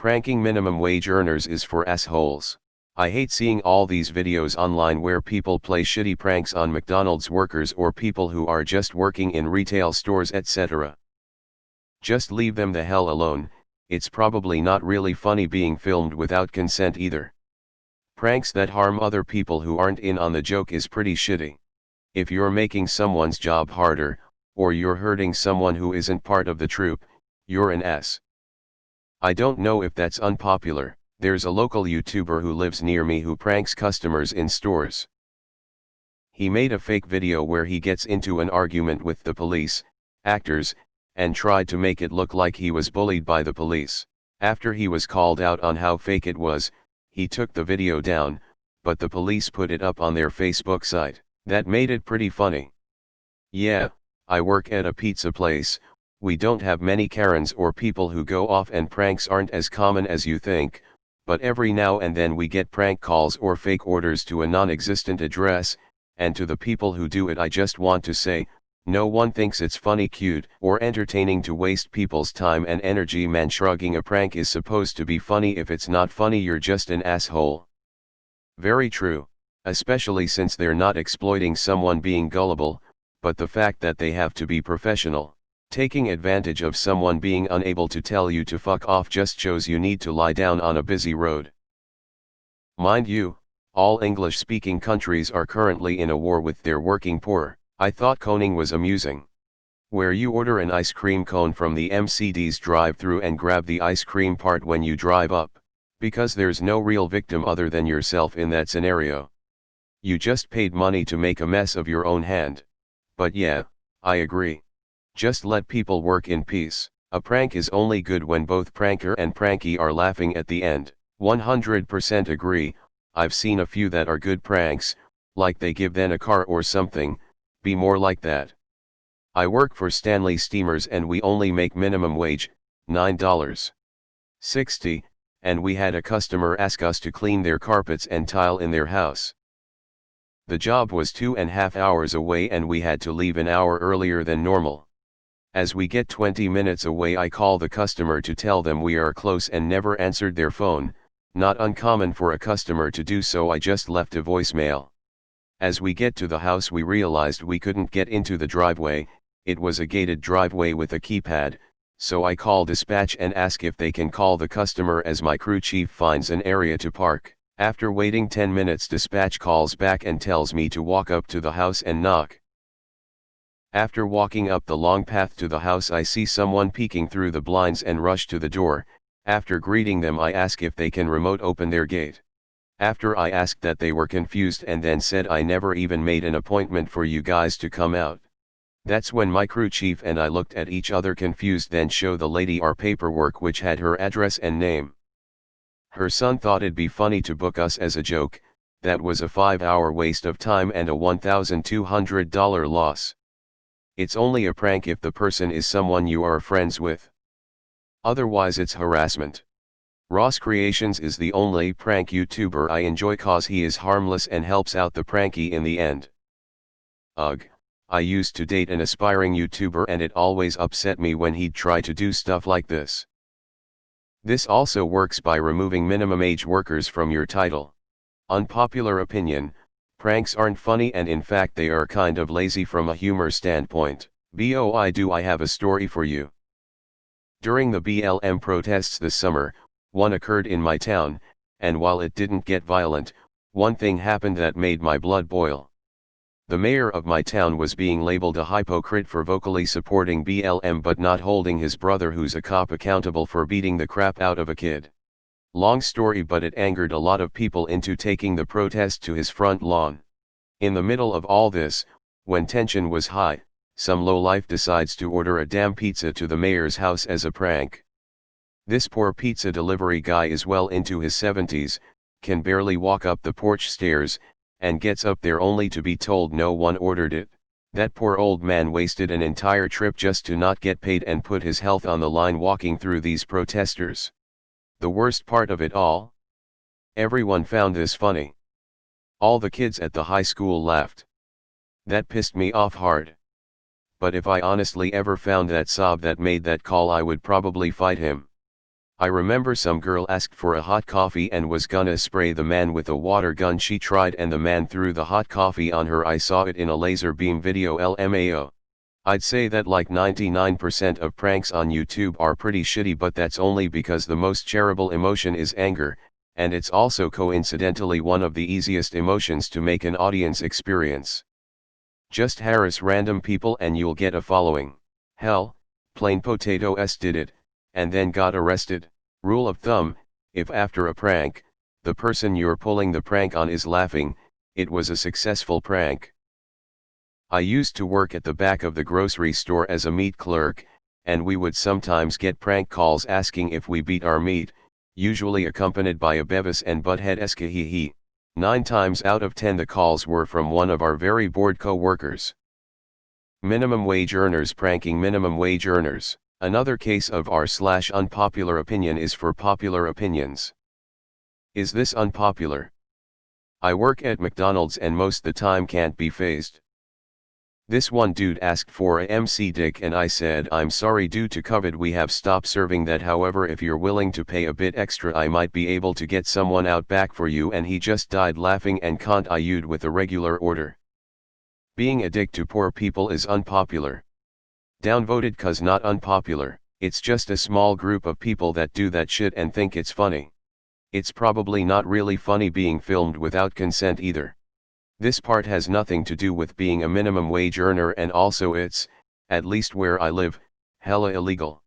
Pranking minimum wage earners is for assholes. I hate seeing all these videos online where people play shitty pranks on McDonald's workers or people who are just working in retail stores, etc. Just leave them the hell alone. It's probably not really funny being filmed without consent either. Pranks that harm other people who aren't in on the joke is pretty shitty. If you're making someone's job harder, or you're hurting someone who isn't part of the troupe, you're an ass. I don't know if that's unpopular. There's a local YouTuber who lives near me who pranks customers in stores. He made a fake video where he gets into an argument with the police, actors, and tried to make it look like he was bullied by the police. After he was called out on how fake it was, he took the video down, but the police put it up on their Facebook site. That made it pretty funny. Yeah, I work at a pizza place. We don't have many Karens or people who go off, and pranks aren't as common as you think, but every now and then we get prank calls or fake orders to a non-existent address, and to the people who do it I just want to say, no one thinks it's funny, cute, or entertaining to waste people's time and energy. Man, shrugging a prank is supposed to be funny. If it's not funny, you're just an asshole. Very true, especially since they're not exploiting someone being gullible, but the fact that they have to be professional. Taking advantage of someone being unable to tell you to fuck off just shows you need to lie down on a busy road. Mind you, all English-speaking countries are currently in a war with their working poor. I thought coning was amusing. Where you order an ice cream cone from the McD's drive-thru and grab the ice cream part when you drive up, because there's no real victim other than yourself in that scenario. You just paid money to make a mess of your own hand. But yeah, I agree. Just let people work in peace. A prank is only good when both pranker and prankee are laughing at the end. 100% agree. I've seen a few that are good pranks, like they give them a car or something. Be more like that. I work for Stanley Steamers and we only make minimum wage, $9.60, and we had a customer ask us to clean their carpets and tile in their house. The job was 2.5 hours away and we had to leave an hour earlier than normal. As we get 20 minutes away, I call the customer to tell them we are close and never answered their phone. Not uncommon for a customer to do so. I just left a voicemail. As we get to the house, we realized we couldn't get into the driveway. It was a gated driveway with a keypad, so I call dispatch and ask if they can call the customer as my crew chief finds an area to park. After waiting 10 minutes, dispatch calls back and tells me to walk up to the house and knock. After walking up the long path to the house, I see someone peeking through the blinds and rush to the door. After greeting them, I ask if they can remote open their gate. After I asked that, they were confused and then said, I never even made an appointment for you guys to come out. That's when my crew chief and I looked at each other confused, then show the lady our paperwork which had her address and name. Her son thought it'd be funny to book us as a joke. That was a 5-hour waste of time and a $1,200 loss. It's only a prank if the person is someone you are friends with. Otherwise it's harassment. Ross Creations is the only prank YouTuber I enjoy cause he is harmless and helps out the prankee in the end. Ugh, I used to date an aspiring YouTuber and it always upset me when he'd try to do stuff like this. This also works by removing minimum age workers from your title. Unpopular opinion, pranks aren't funny and in fact they are kind of lazy from a humor standpoint. Boy, do I have a story for you. During the BLM protests this summer, one occurred in my town, and while it didn't get violent, one thing happened that made my blood boil. The mayor of my town was being labeled a hypocrite for vocally supporting BLM but not holding his brother who's a cop accountable for beating the crap out of a kid. Long story, but it angered a lot of people into taking the protest to his front lawn. In the middle of all this, when tension was high, some lowlife decides to order a damn pizza to the mayor's house as a prank. This poor pizza delivery guy is well into his 70s, can barely walk up the porch stairs, and gets up there only to be told no one ordered it. That poor old man wasted an entire trip just to not get paid and put his health on the line walking through these protesters. The worst part of it all? Everyone found this funny. All the kids at the high school laughed. That pissed me off hard. But if I honestly ever found that sob that made that call, I would probably fight him. I remember some girl asked for a hot coffee and was gonna spray the man with a water gun. She tried and the man threw the hot coffee on her. I saw it in a laser beam video. LMAO. I'd say that like 99% of pranks on YouTube are pretty shitty, but that's only because the most shareable emotion is anger, and it's also coincidentally one of the easiest emotions to make an audience experience. Just harass random people and you'll get a following. Hell, Plain Potato S did it, and then got arrested. Rule of thumb, if after a prank, the person you're pulling the prank on is laughing, it was a successful prank. I used to work at the back of the grocery store as a meat clerk, and we would sometimes get prank calls asking if we beat our meat, usually accompanied by a Beavis and Butthead-esque hee. 9 times out of 10 the calls were from one of our very bored co-workers. Minimum wage earners pranking minimum wage earners. Another case of r/unpopular opinion is for popular opinions. Is this unpopular? I work at McDonald's and most the time can't be phased. This one dude asked for a MC dick and I said I'm sorry, due to COVID we have stopped serving that, however if you're willing to pay a bit extra I might be able to get someone out back for you, and he just died laughing and continued with a regular order. Being a dick to poor people is unpopular. Downvoted cause not unpopular, it's just a small group of people that do that shit and think it's funny. It's probably not really funny being filmed without consent either. This part has nothing to do with being a minimum wage earner, and also it's, at least where I live, hella illegal.